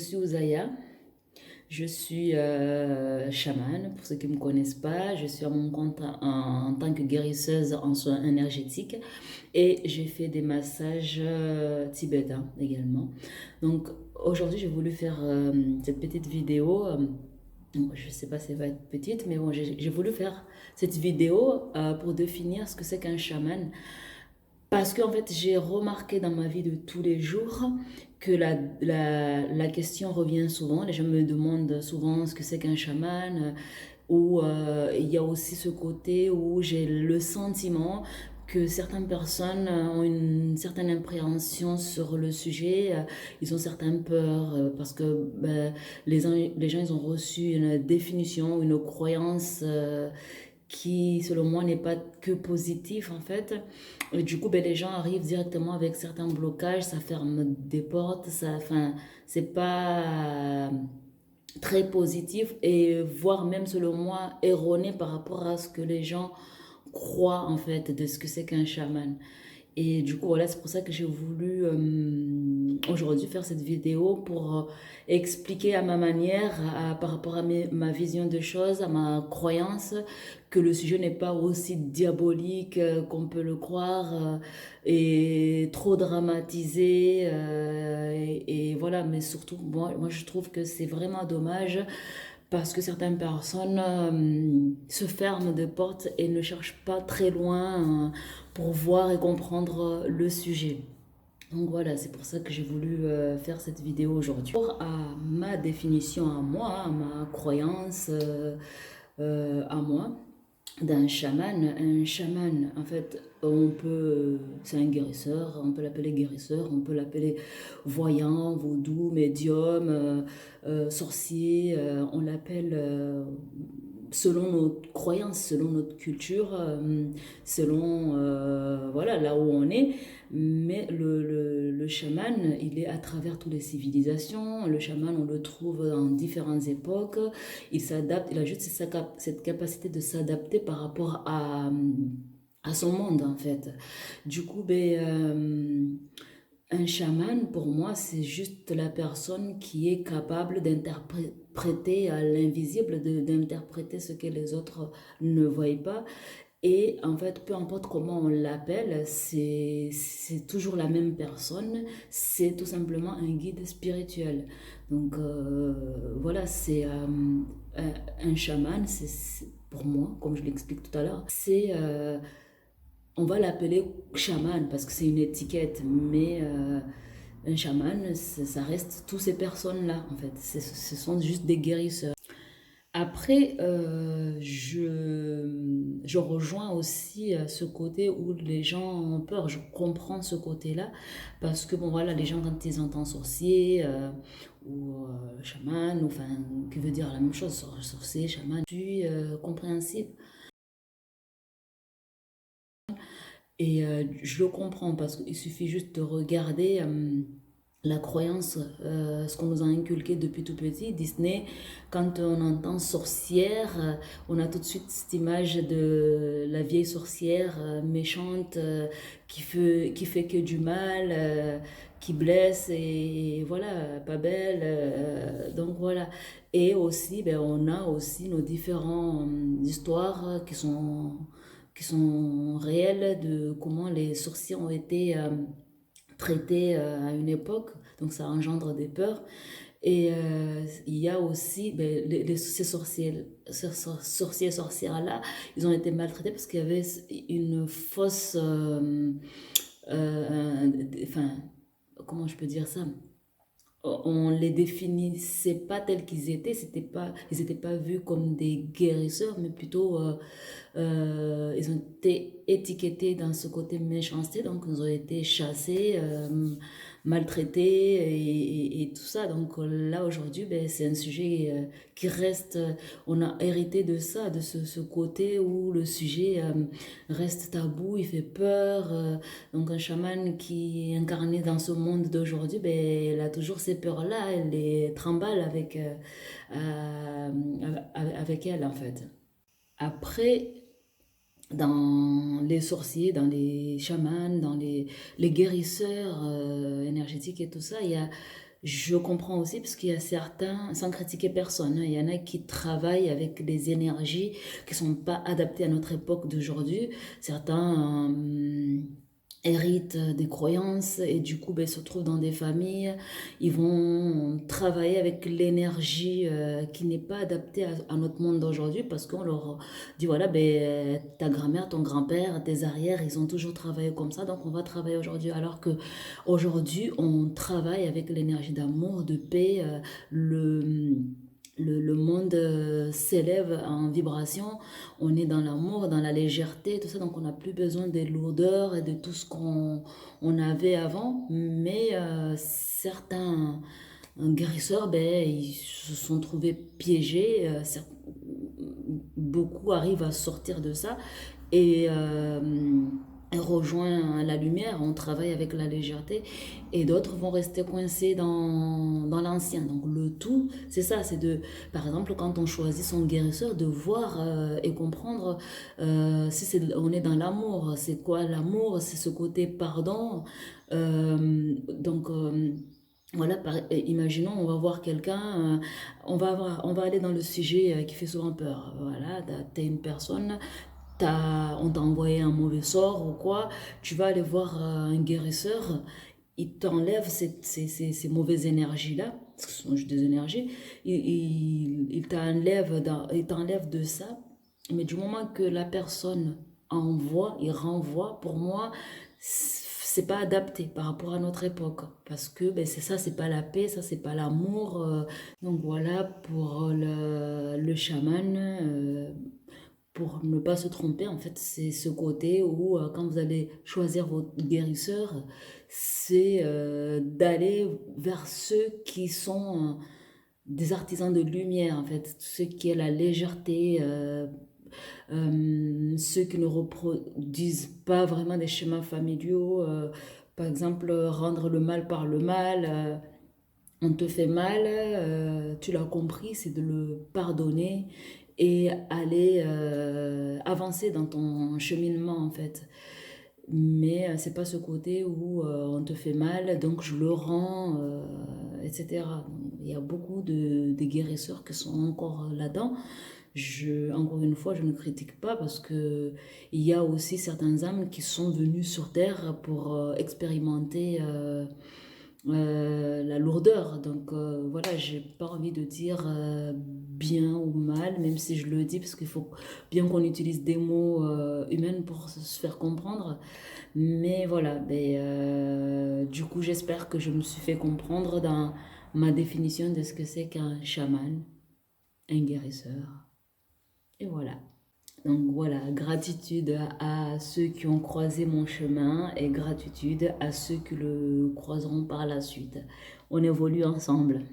suis Ouzaya, je suis chamane, pour ceux qui ne me connaissent pas. Je suis à mon compte en tant que guérisseuse en soins énergétiques et j'ai fait des massages tibétains également. Donc aujourd'hui, j'ai voulu faire cette petite vidéo. Bon, je ne sais pas si elle va être petite, mais bon, j'ai voulu faire cette vidéo pour définir ce que c'est qu'un chaman. Parce qu'en fait, j'ai remarqué dans ma vie de tous les jours que la question revient souvent. Les gens me demandent souvent ce que c'est qu'un chaman. Ou il y a aussi ce côté où j'ai le sentiment que certaines personnes ont une certaine appréhension sur le sujet. Ils ont certaines peurs parce que ben, les gens ils ont reçu une définition, une croyance qui, selon moi, n'est pas que positif en fait. Et du coup, ben, les gens arrivent directement avec certains blocages, ça ferme des portes, ça, enfin, c'est pas très positif et voire même, selon moi, erroné par rapport à ce que les gens croient en fait de ce que c'est qu'un chaman. Et du coup, voilà, c'est pour ça que j'ai voulu aujourd'hui faire cette vidéo pour expliquer à ma manière, par rapport à ma vision des choses, à ma croyance, que le sujet n'est pas aussi diabolique qu'on peut le croire et trop dramatisé. Et voilà, mais surtout, moi, je trouve que c'est vraiment dommage parce que certaines personnes se ferment des portes et ne cherchent pas très loin pour voir et comprendre le sujet. Donc voilà, c'est pour ça que j'ai voulu faire cette vidéo aujourd'hui. Pour à ma définition à moi, à ma croyance à moi, d'un chaman. Un chaman, en fait, c'est un guérisseur, on peut l'appeler guérisseur, on peut l'appeler voyant, vaudou, médium, sorcier, on l'appelle selon notre croyance, selon notre culture, selon voilà, là où on est. Mais le chaman, il est à travers toutes les civilisations. Le chaman, on le trouve dans différentes époques. Il s'adapte, il a juste cette capacité de s'adapter par rapport à son monde, en fait. Du coup, un chaman, pour moi, c'est juste la personne qui est capable d'interpréter à l'invisible, d'interpréter ce que les autres ne voient pas. Et en fait, peu importe comment on l'appelle, c'est toujours la même personne. C'est tout simplement un guide spirituel. Donc voilà, c'est un chaman, pour moi, comme je l'explique tout à l'heure, on va l'appeler chaman parce que c'est une étiquette, mais un chaman, ça reste toutes ces personnes-là, en fait. Ce sont juste des guérisseurs. Après, je rejoins aussi ce côté où les gens ont peur. Je comprends ce côté-là parce que, bon, voilà, les gens, quand ils entendent sorcier ou chaman, enfin, qui veut dire la même chose, sorcier, chaman, je suis compréhensible. Et je le comprends parce qu'il suffit juste de regarder la croyance, ce qu'on nous a inculqué depuis tout petit. Disney, quand on entend sorcière, on a tout de suite cette image de la vieille sorcière méchante qui fait que du mal, qui blesse et voilà, pas belle. Donc voilà. Et aussi, ben, on a aussi nos différentes histoires qui sont réelles de comment les sorciers ont été traités à une époque. Donc ça engendre des peurs. Et il y a aussi ben, ces sorciers sorcières-là, ils ont été maltraités parce qu'il y avait une fausse... enfin, comment je peux dire ça? On les définissait pas tels qu'ils étaient, ils n'étaient pas vus comme des guérisseurs, mais plutôt ils ont été étiquetés dans ce côté méchanceté, donc ils ont été chassés, maltraités et tout ça. Donc là aujourd'hui, ben, c'est un sujet qui reste, on a hérité de ça, de ce côté où le sujet reste tabou, il fait peur. Donc un chaman qui est incarné dans ce monde d'aujourd'hui, ben, elle a toujours ces peurs-là, elle les trimballe euh, avec elle en fait. Après, dans les sorciers, dans les chamans, dans les guérisseurs énergétiques et tout ça, Je comprends aussi parce qu'il y a certains, sans critiquer personne, hein, il y en a qui travaillent avec des énergies qui sont pas adaptées à notre époque d'aujourd'hui. Certains héritent des croyances et du coup ben, se retrouvent dans des familles. Ils vont travailler avec l'énergie qui n'est pas adaptée à notre monde d'aujourd'hui parce qu'on leur dit voilà, ben, ta grand-mère, ton grand-père, tes arrières, ils ont toujours travaillé comme ça, donc on va travailler aujourd'hui. Alors que aujourd'hui, on travaille avec l'énergie d'amour, de paix, le monde s'élève en vibration, on est dans l'amour, dans la légèreté, tout ça, donc on n'a plus besoin des lourdeurs et de tout ce qu'on avait avant, mais certains guérisseurs, ben, ils se sont trouvés piégés, beaucoup arrivent à sortir de ça et rejoint la lumière, on travaille avec la légèreté, et d'autres vont rester coincés dans l'ancien. Donc le tout, c'est ça, c'est de, par exemple, quand on choisit son guérisseur, de voir et comprendre si on est dans l'amour, c'est quoi l'amour, c'est ce côté pardon. Donc voilà, imaginons, on va voir quelqu'un, on va aller dans le sujet qui fait souvent peur. Voilà, t'es une personne, on t'a envoyé un mauvais sort ou quoi, tu vas aller voir un guérisseur, il t'enlève ces mauvaises énergies-là, parce que ce sont juste des énergies, il t'enlève de ça, mais du moment que la personne envoie, il renvoie, pour moi, c'est pas adapté par rapport à notre époque, parce que ben, c'est ça, c'est pas la paix, ça, c'est pas l'amour. Donc voilà pour le chaman. Pour ne pas se tromper, en fait, c'est ce côté où quand vous allez choisir votre guérisseur, c'est d'aller vers ceux qui sont des artisans de lumière, en fait, ceux qui ont la légèreté, ceux qui ne reproduisent pas vraiment des schémas familiaux, par exemple, rendre le mal par le mal. On te fait mal, tu l'as compris, c'est de le pardonner et aller avancer dans ton cheminement en fait. Mais c'est pas ce côté où on te fait mal, donc je le rends, etc. Il y a beaucoup de guérisseurs qui sont encore là-dedans. Encore une fois, je ne critique pas parce que il y a aussi certaines âmes qui sont venues sur Terre pour expérimenter la lourdeur. Donc voilà, j'ai pas envie de dire bien ou mal, même si je le dis, parce qu'il faut bien qu'on utilise des mots humains pour se faire comprendre. Mais voilà, ben, du coup, j'espère que je me suis fait comprendre dans ma définition de ce que c'est qu'un chaman, un guérisseur. Et voilà. Donc voilà, gratitude à ceux qui ont croisé mon chemin et gratitude à ceux qui le croiseront par la suite. On évolue ensemble.